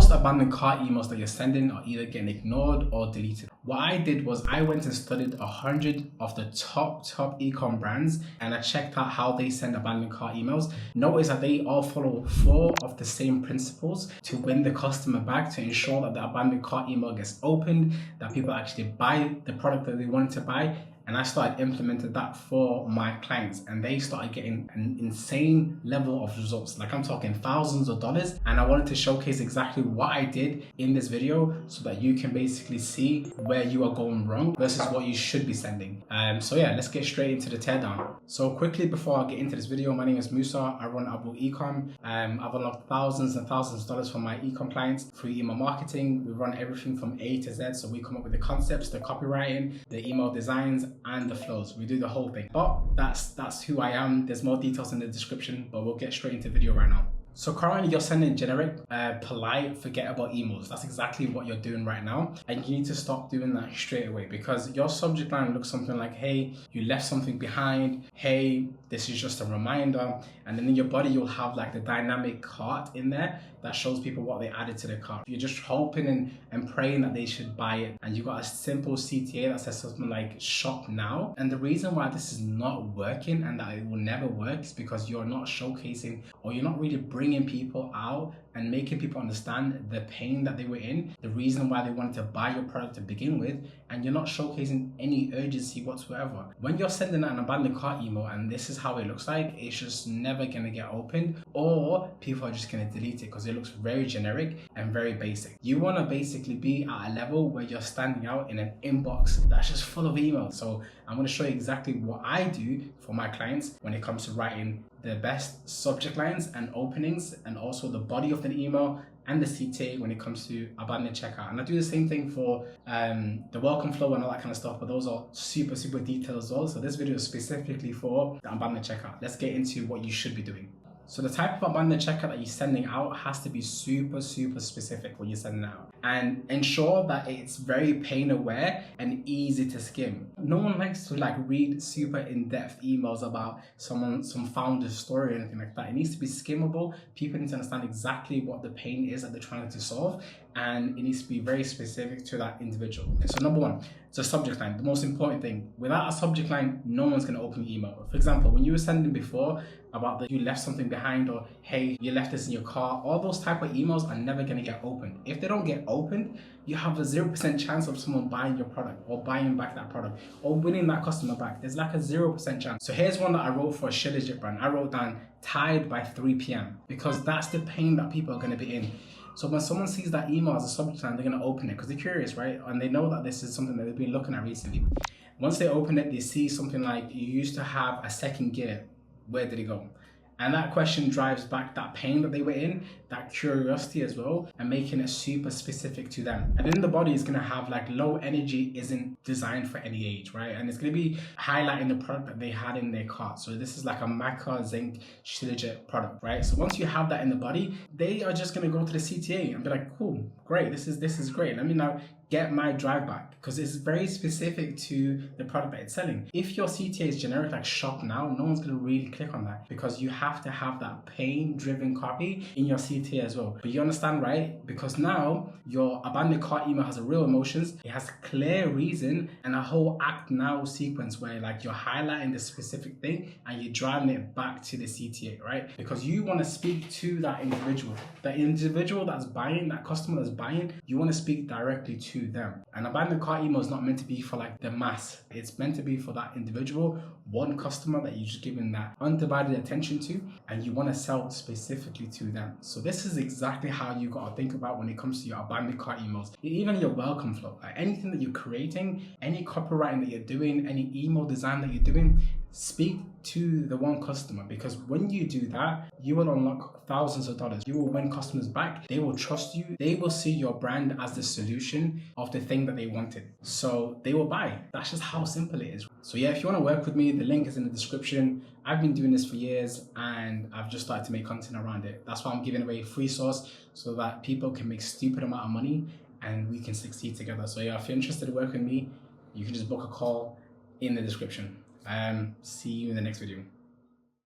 most abandoned cart emails that you're sending are either getting ignored or deleted. What I did was I went and studied 100 of the top ecom brands, and I checked out how they send abandoned cart emails. Notice that they all follow 4 of the same principles to win the customer back, to ensure that the abandoned cart email gets opened, that people actually buy the product that they wanted to buy. And I started implementing that for my clients, and they started getting an insane level of results. Like, I'm talking thousands of dollars. And I wanted to showcase exactly what I did in this video so that you can basically see where you are going wrong versus what you should be sending. So yeah, let's get straight into the teardown. So quickly, before I get into this video, my name is Musa. I run Abu Ecom. I've unlocked thousands and thousands of dollars for my ecom clients through email marketing. We run everything from A to Z. So we come up with the concepts, the copywriting, the email designs, and the flows. We do the whole thing. But that's who I am. There's more details in the description, but we'll get straight into the video right now. So currently you're sending generic, polite, forgettable emails. That's exactly what you're doing right now. And you need to stop doing that straight away, because your subject line looks something like, hey, you left something behind. Hey, this is just a reminder. And then in your body, you'll have like the dynamic cart in there that shows people what they added to the cart. You're just hoping and praying that they should buy it. And you've got a simple CTA that says something like shop now. And the reason why this is not working and that it will never work is because you're not showcasing, or you're not really bringing people out and making people understand the pain that they were in, the reason why they wanted to buy your product to begin with, and you're not showcasing any urgency whatsoever. When you're sending out an abandoned cart email and this is how it looks like, it's just never gonna get opened, or people are just gonna delete it because it looks very generic and very basic. You wanna basically be at a level where you're standing out in an inbox that's just full of emails. So I'm gonna show you exactly what I do for my clients when it comes to writing the best subject lines and openings, and also the body of the email and the CTA when it comes to abandoned checkout. And I do the same thing for the welcome flow and all that kind of stuff, but those are super detailed as well. So this video is specifically for the abandoned checkout. Let's get into what you should be doing. So the type of abandoned checkout that you're sending out has to be super specific when you're sending it out, and ensure that it's very pain aware and easy to skim. No one likes to like read super in-depth emails about some founder's story or anything like that. It needs to be skimmable. People need to understand exactly what the pain is that they're trying to solve, and it needs to be very specific to that individual. Okay, so number one, it's a subject line. The most important thing. Without a subject line, no one's going to open your email. For example, when you were sending before about that you left something behind, or hey, you left this in your car, all those type of emails are never going to get opened. If they don't get opened, you have a 0% chance of someone buying your product or buying back that product or winning that customer back. There's like a 0% chance. So here's one that I wrote for a shit legit brand. I wrote down tired by 3 p.m. because that's the pain that people are going to be in. So when someone sees that email as a subject line, they're going to open it because they're curious, right? And they know that this is something that they've been looking at recently. Once they open it, they see something like, you used to have a second gear. Where did it go? And that question drives back that pain that they were in, that curiosity as well, and making it super specific to them. And then the body is gonna have like low energy isn't designed for any age, right? And it's gonna be highlighting the product that they had in their cart. So this is like a maca zinc shilajit product, right? So once you have that in the body, they are just gonna go to the CTA and be like, cool, great, this is great. Let me now get my drive back, because it's very specific to the product that it's selling. If your CTA is generic like shop now, no one's gonna really click on that, because you have to have that pain-driven copy in your CTA as well. But you understand, right? Because now your abandoned cart email has a real emotions, it has clear reason, and a whole act now sequence where like you're highlighting the specific thing and you're driving it back to the CTA, right? Because you want to speak to that individual. The individual that's buying, that customer that's buying, you want to speak directly to them. An abandoned cart email is not meant to be for like the mass. It's meant to be for that individual, one customer that you're just giving that undivided attention to, and you want to sell specifically to them. So this is exactly how you got to think about when it comes to your abandoned cart emails. Even your welcome flow, like anything that you're creating, any copywriting that you're doing, any email design that you're doing, speak to the one customer, because when you do that, you will unlock thousands of dollars. You will win customers back. They will trust you. They will see your brand as the solution of the thing that they wanted. So they will buy. That's just how simple it is. So yeah, if you want to work with me, the link is in the description. I've been doing this for years and I've just started to make content around it. That's why I'm giving away free sauce so that people can make stupid amount of money and we can succeed together. So yeah, if you're interested in working with me, you can just book a call in the description. See you in the next video.